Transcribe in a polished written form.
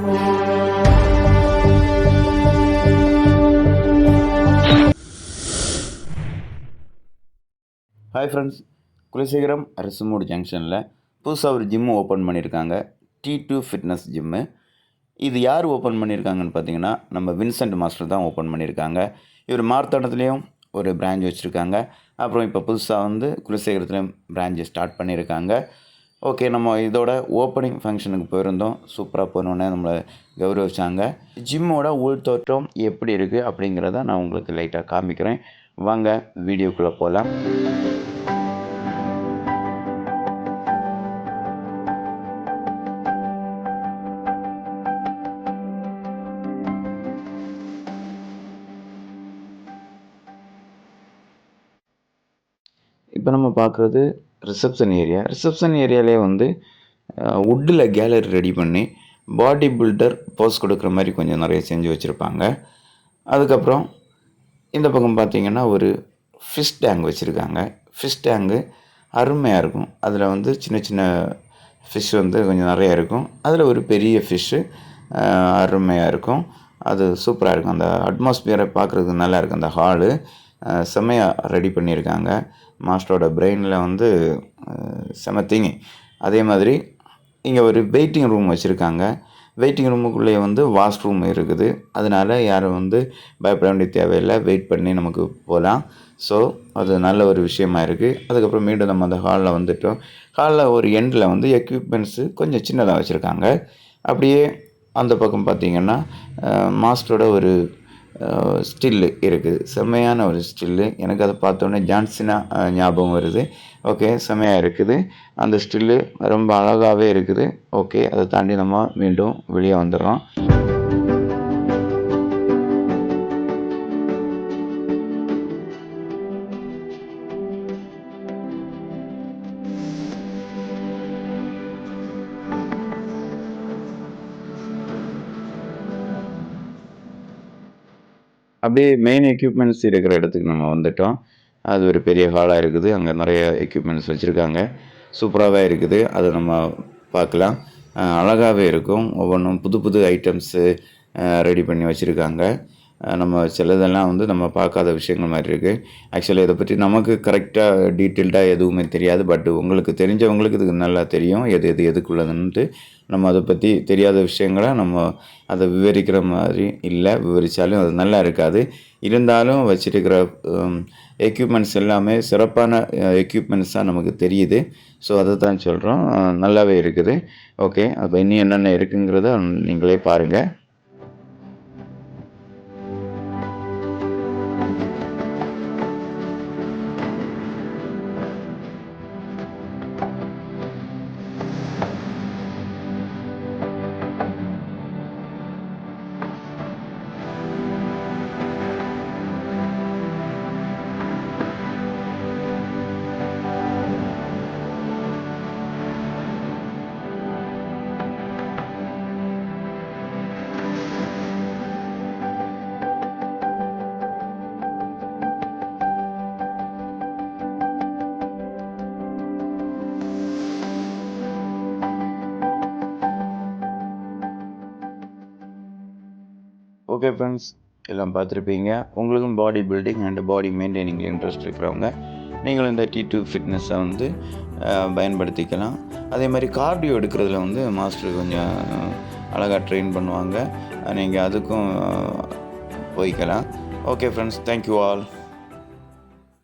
Hi friends, Kulasekaram அரசுமூடு ஜங்ஷனில் புதுசாக ஒரு ஜிம்மு ஓப்பன் பண்ணியிருக்காங்க. T2 fitness gym. இது யார் ஓப்பன் பண்ணியிருக்காங்கன்னு பார்த்தீங்கன்னா, நம்ம வின்சென்ட் மாஸ்டர் தான் ஓப்பன் பண்ணியிருக்காங்க. இவர் மார்த்தாண்டத்துலேயும் ஒரு பிரான்ச் வச்சுருக்காங்க. அப்புறம் இப்போ புதுசாக வந்து குலசேகரத்துலேயும் பிரான்ச்சு ஸ்டார்ட் பண்ணியிருக்காங்க. ஓகே, நம்ம இதோட ஓப்பனிங் ஃபங்க்ஷனுக்கு போயிருந்தோம். சூப்பராக போனோன்னே நம்மளை கௌரவிச்சாங்க. ஜிம்மோட உள் தோற்றம் எப்படி இருக்குது அப்படிங்கிறத நான் உங்களுக்கு லைட்டாக காமிக்கிறேன். வாங்க வீடியோக்குள்ளே போகலாம். இப்போ நம்ம பார்க்குறது ரிசப்ஷன் ஏரியா. ரிசப்ஷன் ஏரியாவிலே வந்து வுட்டில் கேலரி ரெடி பண்ணி பாடி பில்டர் போஸ் கொடுக்குற மாதிரி கொஞ்சம் நிறைய செஞ்சு வச்சுருப்பாங்க. அதுக்கப்புறம் இந்த பக்கம் பார்த்திங்கன்னா ஒரு ஃபிஷ் டேங்க் வச்சுருக்காங்க. ஃபிஷ் டேங்கு அருமையாக இருக்கும். அதில் வந்து சின்ன சின்ன ஃபிஷ் வந்து கொஞ்சம் நிறையா இருக்கும். அதில் ஒரு பெரிய ஃபிஷ்ஷு அருமையாக இருக்கும். அது சூப்பராக இருக்கும். அந்த அட்மாஸ்பியரை பார்க்குறதுக்கு நல்லாயிருக்கும். அந்த ஹாலு செம்மையாக ரெடி பண்ணியிருக்காங்க. மாஸ்டரோட பிரெயினில் வந்து செம திங்கி. அதே மாதிரி இங்கே ஒரு வெயிட்டிங் ரூம் வச்சுருக்காங்க. வெயிட்டிங் ரூமுக்குள்ளேயே வந்து வாஷ்ரூம் இருக்குது. அதனால் யாரும் வந்து பயப்பட வேண்டிய தேவையில்லை. வெயிட் பண்ணி நமக்கு போகலாம். ஸோ அது நல்ல ஒரு விஷயமா இருக்குது. அதுக்கப்புறம் மீண்டும் நம்ம அந்த ஹாலில் வந்துவிட்டோம். ஹாலில் ஒரு எண்டில் வந்து எக்யூப்மெண்ட்ஸு கொஞ்சம் சின்னதாக வச்சுருக்காங்க. அப்படியே அந்த பக்கம் பார்த்திங்கன்னா மாஸ்டரோட ஒரு ஸ்டில்லு இருக்குது. செம்மையான ஒரு ஸ்டில்லு. எனக்கு அதை பார்த்தோன்னே ஜான்சினா ஞாபகம் வருது. ஓகே, செம்மையாக இருக்குது. அந்த ஸ்டில்லு ரொம்ப அழகாகவே இருக்குது. ஓகே, அதை தாண்டி நம்ம மீண்டும் வெளியே வந்துடுறோம். அப்படியே மெயின் எக்யூப்மெண்ட்ஸ் இருக்கிற இடத்துக்கு நம்ம வந்துவிட்டோம். அது ஒரு பெரிய ஹாலாக இருக்குது. அங்கே நிறைய எக்யூப்மெண்ட்ஸ் வச்சுருக்காங்க. சூப்பராகவே இருக்குது. அதை நம்ம பார்க்கலாம். அழகாகவே இருக்கும். ஒவ்வொன்றும் புது புது ஐட்டம்ஸு ரெடி பண்ணி வச்சுருக்காங்க. நம்ம சிலதெல்லாம் வந்து நம்ம பார்க்காத விஷயங்கள் மாதிரி இருக்குது. ஆக்சுவலி இதை பற்றி நமக்கு கரெக்டாக டீட்டெயில்டாக எதுவுமே தெரியாது. பட் உங்களுக்கு தெரிஞ்சவங்களுக்கு இதுக்கு நல்லா தெரியும் எது எது எதுக்குள்ளதுன்ட்டு. நம்ம அதை பற்றி தெரியாத விஷயங்களை நம்ம அதை விவரிக்கிற மாதிரி இல்லை. விவரித்தாலும் அது நல்லா இருக்காது. இருந்தாலும் வச்சுருக்கிற எக்யூப்மெண்ட்ஸ் எல்லாமே சிறப்பான எக்யூப்மெண்ட்ஸாக நமக்கு தெரியுது. ஸோ அதை தான் சொல்கிறோம். நல்லாவே இருக்குது. ஓகே, அப்போ இன்னும் என்னென்ன இருக்குங்கிறத நீங்களே பாருங்கள். ஓகே ஃப்ரெண்ட்ஸ், எல்லாம் பார்த்துருப்பீங்க. உங்களுக்கும் பாடி பில்டிங் அண்ட் பாடி மெயின்டைனிங்கில் இன்ட்ரெஸ்ட் இருக்கிறவங்க நீங்களும் இந்த T2 ஃபிட்னஸை வந்து பயன்படுத்திக்கலாம். அதே மாதிரி கார்டியோ எடுக்கிறதுல வந்து மாஸ்டர் கொஞ்சம் அழகாக ட்ரெயின் பண்ணுவாங்க. நீங்கள் அதுக்கும் போய்க்கலாம். Okay friends, thank you all.